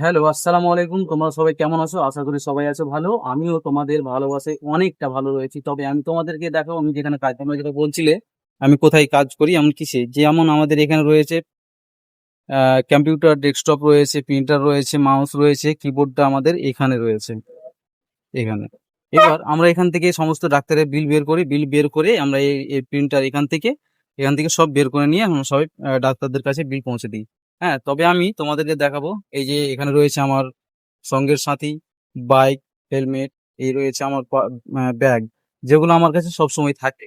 Hello, আসসালামু আলাইকুম। তোমরা সবাই কেমন আছো? আশা করি সবাই আছো ভালো। আমিও তোমাদের ভালোবাসায় অনেকটা ভালো রয়েছি। তবে আমি তোমাদেরকে দেখো, আমি যেখানে কাজ, তোমরা যেটা বলছিলে আমি কোথায় কাজ করি, এমন কিসে, যেমন আমাদের এখানে রয়েছে কম্পিউটার, ডেস্কটপ রয়েছে, প্রিন্টার রয়েছে, মাউস রয়েছে, কিবোর্ডটা আমাদের এখানে রয়েছে, এখানে। এবার আমরা এখান থেকে সমস্ত ডাক্তারের বিল বের করি, বিল বের করে আমরা এই প্রিন্টার এখান থেকে সব বের করে নিয়ে আমরা সবাই ডাক্তারদের কাছে বিল পৌঁছে দিই। হ্যাঁ, তবে আমি তোমাদেরকে দেখাবো, এই যে এখানে রয়েছে আমার সঙ্গের সাথী, বাইক, হেলমেট, এই রয়েছে আমার ব্যাগ, যেগুলো আমার কাছে সবসময় থাকে।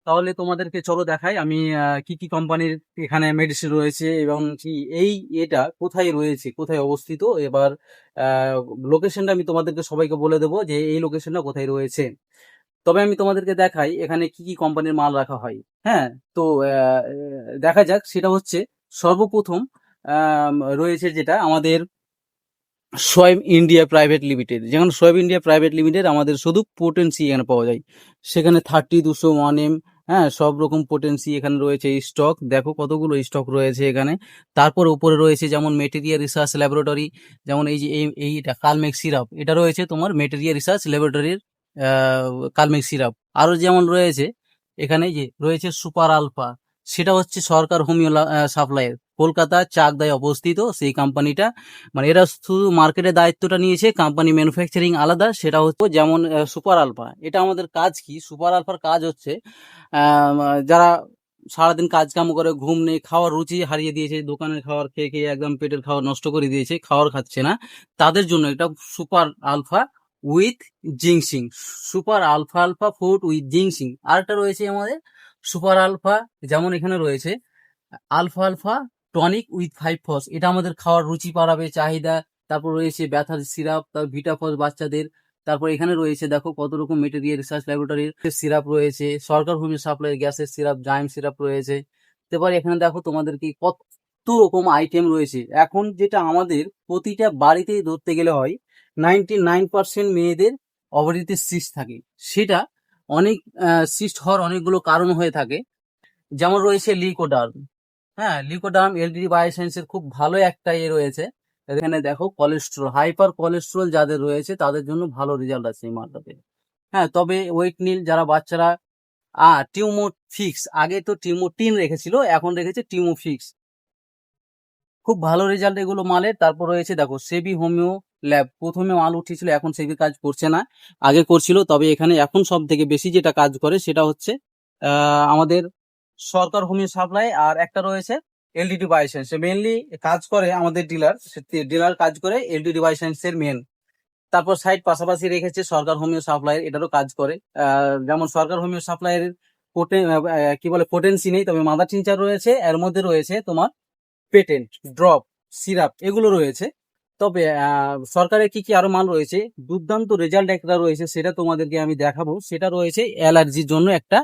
তাহলে তোমাদেরকে চলো দেখাই আমি কি কি কোম্পানির এখানে মেডিসিন রয়েছে এবং কি এই এটা কোথায় রয়েছে, কোথায় অবস্থিত। এবার লোকেশনটা আমি তোমাদেরকে সবাইকে বলে দেবো যে এই লোকেশনটা কোথায় রয়েছে। তবে আমি তোমাদেরকে দেখাই এখানে কি কি কোম্পানির মাল রাখা হয়। হ্যাঁ, তো দেখা যাক। সেটা হচ্ছে সর্বপ্রথম রয়েছে যেটা আমাদের সোয়েব ইন্ডিয়া প্রাইভেট লিমিটেড। যেমন সোয়েব ইন্ডিয়া প্রাইভেট লিমিটেড আমাদের শুধু পোটেন্সি এখানে পাওয়া যায়, সেখানে 30, 200, 1M, হ্যাঁ, সব রকম পোটেন্সি এখানে রয়েছে। স্টক দেখো কতগুলো স্টক রয়েছে এখানে। তারপর উপরে রয়েছে যেমন মেটেরিয়াল রিসার্চ ল্যাবরেটরি, যেমন এই যে এইটা কালমেক্স সিরাপ, এটা রয়েছে তোমার মেটেরিয়াল রিসার্চ ল্যাবরেটরির কালমেক্স সিরাপ। আরও যেমন রয়েছে এখানে যে রয়েছে সুপার আলফা, সেটা হচ্ছে সরকার হোমিও সাপ্লাইয়ের, কলকাতা চাকদায় অবস্থিত সেই কোম্পানিটা। মানে এরা শুধু মার্কেটের দায়িত্বটা নিয়েছে, কোম্পানি ম্যানুফ্যাকচারিং আলাদা। সেটা হচ্ছে যেমন সুপার আলফা, এটা আমাদের কাজ কি, সুপার আলফার কাজ হচ্ছে যারা সারাদিন কাজ কাম করে, ঘুম নেই, খাওয়ার রুচি হারিয়ে দিয়েছে, দোকানের খাবার খেয়ে খেয়ে একদম পেটের খাবার নষ্ট করে দিয়েছে, খাবার খাচ্ছে না, তাদের জন্য এটা super alpha with ginseng. Super alpha alpha food with ginseng. আরেকটা রয়েছে আমাদের সুপার আলফা, যেমন এখানে রয়েছে alpha alpha tonic with 5 phos, এটা আমাদের খাওয়ার রুচি বাড়াবে, চাহিদা। তারপর রয়েছে ব্যথার সিরাপ, তারপর ভিটাফস বাচ্চাদের। তারপর এখানে রয়েছে দেখো কত রকম মেটেরিয়াল রিসার্চ ল্যাবরেটরির সিরাপ রয়েছে, সরকার হোমিও সাপ্লাই গ্যাসের সিরাপ, জাইম সিরাপ রয়েছে। তারপর এখানে দেখো তোমাদেরকে কত রকম আইটেম রয়েছে। এখন যেটা আমাদের প্রতিটা বাড়িতেই ধরতে গেলে হয়, 99% মেয়েদের অবরিতে সিস্ট থাকে। সেটা অনেক সিস্ট হওয়ার অনেকগুলো কারণ হয়ে থাকে। যেমন রয়েছে লিকোডার্ম। হ্যাঁ, লিকোডার্ম এলডিডি বায়োসায়েন্সের খুব ভালো একটা রয়েছে। এখানে দেখো কোলেস্ট্রল, হাইপার কোলেস্ট্রল যাদের রয়েছে তাদের জন্য ভালো রেজাল্ট আছে এই মালটাতে। হ্যাঁ, তবে ওয়েট নীল যারা বাচ্চারা, টিউমো ফিক্স, আগে তো টিউমোটিন রেখেছিল, এখন রেখেছে টিউমো ফিক্স, খুব ভালো রেজাল্ট এগুলো মালের। তারপর রয়েছে দেখো সেবি হোমিও ল্যাব, প্রথমে মাল উঠেছিল, এখন সেবি কাজ করছে না, আগে করছিল। তবে এখানে এখন সব থেকে বেশি যেটা কাজ করে সেটা হচ্ছে আমাদের সরকার হোমিও সাপ্লাই। আর একটা রয়েছে এলডিডি বায়োসায়েন্স, মেনলি কাজ করে আমাদের ডিলার, ডিলার কাজ করে এলডিডি বায়োসায়েন্স এর মেন। তারপর সাইড পাশাপাশি রেখেছে সরকার হোমিও সাপ্লাই, এটারও কাজ করে। যেমন সরকার হোমিও সাপ্লাইয়ের কি বলে পোটেন্সি নেই, তবে মাদার টিনচার রয়েছে, এর মধ্যে রয়েছে তোমার পেটেন্ট, ড্রপ, সিরাপ, এগুলো রয়েছে। তবে সরকারের কি কি আরো মাল রয়েছে, দুর্দান্ত রেজাল্ট একটা রয়েছে, সেটা তোমাদেরকে আমি দেখাবো। সেটা রয়েছে অ্যালার্জির জন্য একটা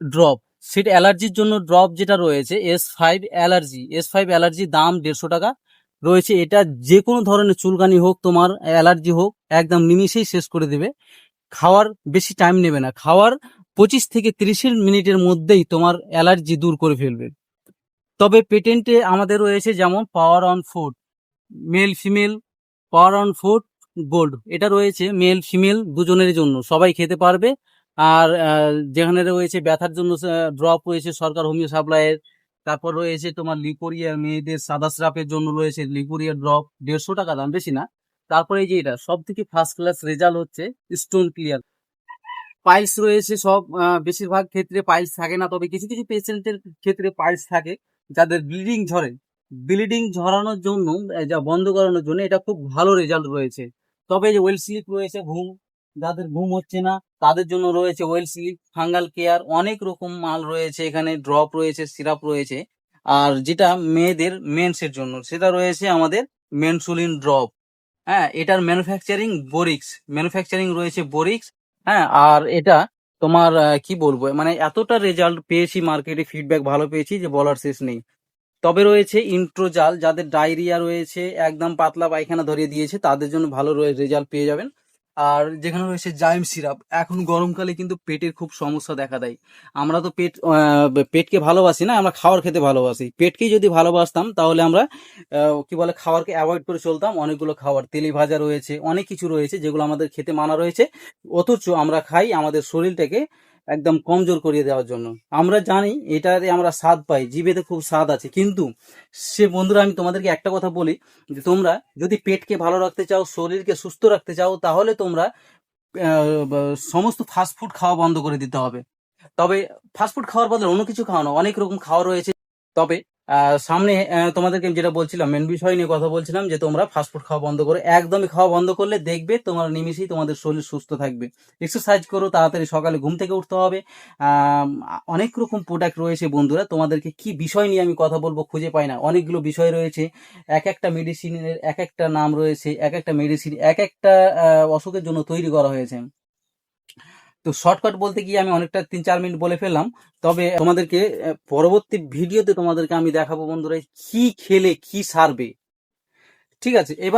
ড্রপ। সেটা অ্যালার্জির জন্য ড্রপ যেটা রয়েছে S5 অ্যালার্জি, দাম 150 টাকা রয়েছে। এটা যে কোনো ধরনের চুলকানি হোক, তোমার অ্যালার্জি হোক, একদম নিমিষেই শেষ করে দেবে। খাওয়ার বেশি টাইম নেবে না, খাওয়ার 25 থেকে 30 মিনিটের মধ্যেই তোমার অ্যালার্জি দূর করে ফেলবে। তবে পেটেন্টে আমাদের রয়েছে যেমন power on food, male female, power on food gold, এটা রয়েছে মেল ফিমেল দুজনের জন্য, সবাই খেতে পারবে। আর যেখানে রয়েছে ব্যথার জন্য ড্রপ রয়েছে সরকার হোমিও সাপ্লাইয়ের। তারপর রয়েছে তোমার লিকোরিয়া, মেয়েদের সাদা স্রাপের জন্য রয়েছে লিকোরিয়া ড্রপ, 150 টাকা দাম, বেশি না। তারপরে এই যে এটা সব থেকে ফার্স্ট ক্লাস রেজাল্ট হচ্ছে স্টোন ক্লিয়ার। পাইলস রয়েছে সব, বেশিরভাগ ক্ষেত্রে পাইলস থাকে না, তবে কিছু কিছু পেশেন্টের ক্ষেত্রে পাইলস থাকে, যাদের ব্লিডিং ঝরে, ব্লিডিং ঝরানোর জন্য যা বন্ধ করানোর জন্য এটা খুব ভালো রেজাল্ট রয়েছে। তবে এই যে ওয়েল স্লিপ রয়েছে, ঘুম, যাদের ঘুম হচ্ছে না তাদের জন্য রয়েছে ওয়েল স্লিপ, ফাঙ্গাল কেয়ার, অনেক রকম মাল রয়েছে এখানে, ড্রপ রয়েছে, সিরাপ রয়েছে। আর যেটা মেয়েদের মেন্সের জন্য সেটা রয়েছে আমাদের মেনসুলিন ড্রপ। হ্যাঁ, এটার ম্যানুফ্যাকচারিং রয়েছে বোরিক্স। হ্যাঁ, আর এটা তোমার কি বলবো, মানে এতটা রেজাল্ট পেয়েছি, মার্কেটে ফিডব্যাক ভালো পেয়েছি যে বলার শেষ নেই। তবে রয়েছে ইন্ট্রোজাল, যাদের ডায়রিয়া রয়েছে, একদম পাতলা পায়খানা ধরিয়ে দিয়েছে, তাদের জন্য ভালো রেজাল্ট পেয়ে যাবেন। আর যেখানে রয়েছে জাইম সিরাপ। এখন গরমকালে কিন্তু পেটের খুব সমস্যা দেখা দেয়। আমরা তো পেটকে ভালোবাসি না, আমরা খাবার খেতে ভালোবাসি। পেটকেই যদি ভালোবাসতাম তাহলে আমরা কি বলে খাবারকে অ্যাভয়েড করে চলতাম। অনেকগুলো খাবার তেলে ভাজা রয়েছে, অনেক কিছু রয়েছে যেগুলো আমাদের খেতে মানা রয়েছে, অথচ আমরা খাই আমাদের শরীরটাকে একদম কমজোর করিয়ে দেওয়ার জন্য। আমরা জানি এটাতে আমরা স্বাদ পাই, জিভেতে খুব স্বাদ আছে, কিন্তু সে বন্ধুরা আমি তোমাদেরকে একটা কথা বলি যে তোমরা যদি পেটকে ভালো রাখতে চাও, শরীরকে সুস্থ রাখতে চাও, তাহলে তোমরা সমস্ত ফাস্ট ফুড খাওয়া বন্ধ করে দিতে হবে। তবে ফাস্ট ফুড খাওয়ার বদলে অন্য কিছু খাওয়ানো, অনেক রকম খাওয়া রয়েছে। তবে সামনে তোমাদেরকে আমি যেটা বলছিলাম, মেন বিষয় নিয়ে কথা বলছিলাম যে তোমরা ফাস্ট ফুড খাওয়া বন্ধ করো। একদমই খাওয়া বন্ধ করলে দেখবে তোমার নিমিষেই তোমাদের শরীর সুস্থ থাকবে। এক্সারসাইজ করো, তাড়াতাড়ি সকালে ঘুম থেকে উঠতে হবে। অনেক রকম প্রোডাক্ট রয়েছে বন্ধুরা, তোমাদেরকে কি বিষয় নিয়ে আমি কথা বলবো খুঁজে পাই না। অনেকগুলো বিষয় রয়েছে, এক একটা মেডিসিনের এক একটা নাম রয়েছে, এক একটা মেডিসিন এক একটা অসুখের জন্য তৈরি করা হয়েছে। তো শর্টকাট বলতে গিয়ে আমি অনেকটা 3-4 মিনিট বলে ফেললাম। তবে তোমাদেরকে পরবর্তী ভিডিওতে তোমাদেরকে আমি দেখাবো বন্ধুরা কি খেলে কি সারবে। ঠিক আছে, এবার